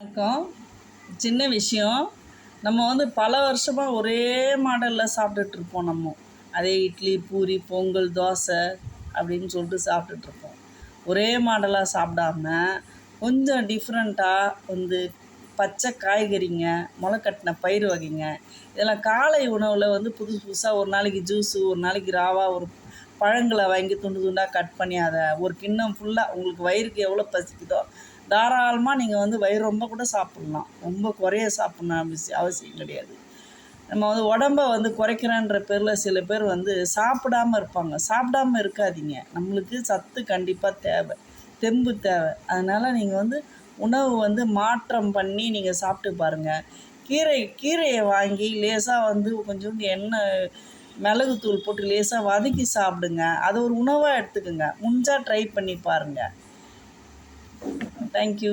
வணக்கம். சின்ன விஷயம். நம்ம பல வருஷமாக ஒரே மாடலில் சாப்பிட்டுட்ருப்போம். அதே இட்லி, பூரி, பொங்கல், தோசை அப்படின்னு சொல்லிட்டு சாப்பிட்டுட்ருப்போம். ஒரே மாடலாக சாப்பிடாம கொஞ்சம் டிஃப்ரெண்ட்டாக பச்சை காய்கறிங்க, முளைக்கட்டின பயிர் வகைங்க, இதெல்லாம் காலை உணவில் புதுசு புதுசாக ஒரு நாளைக்கு ஜூஸு, ஒரு நாளைக்கு ராவா, ஒரு பழங்களை வாங்கி துண்டு துண்டாக கட் பண்ணி அதை ஒரு கிண்ணம் ஃபுல்லாக உங்களுக்கு வயிறுக்கு எவ்வளோ பசிக்குதோ தாராளமாக நீங்கள் வயிறு ரொம்ப கூட சாப்பிட்லாம். ரொம்ப குறைய சாப்பிட்ணும் அவசியம் கிடையாது. நம்ம உடம்பை குறைக்கிறேன்ற பேரில் சில பேர் சாப்பிடாமல் இருப்பாங்க. சாப்பிடாமல் இருக்காதீங்க. நம்மளுக்கு சத்து கண்டிப்பாக தேவை, தெம்பு தேவை. அதனால் நீங்கள் உணவு மாற்றம் பண்ணி நீங்கள் சாப்பிட்டு பாருங்கள். கீரையை வாங்கி லேசாக கொஞ்சோண்டு எண்ணெய், மிளகுத்தூள் போட்டு லேசாக வதக்கி சாப்பிடுங்க. அதை ஒரு உணவாக எடுத்துக்கோங்க. முடிஞ்சால் ட்ரை பண்ணி பாருங்கள். தேங்க்யூ.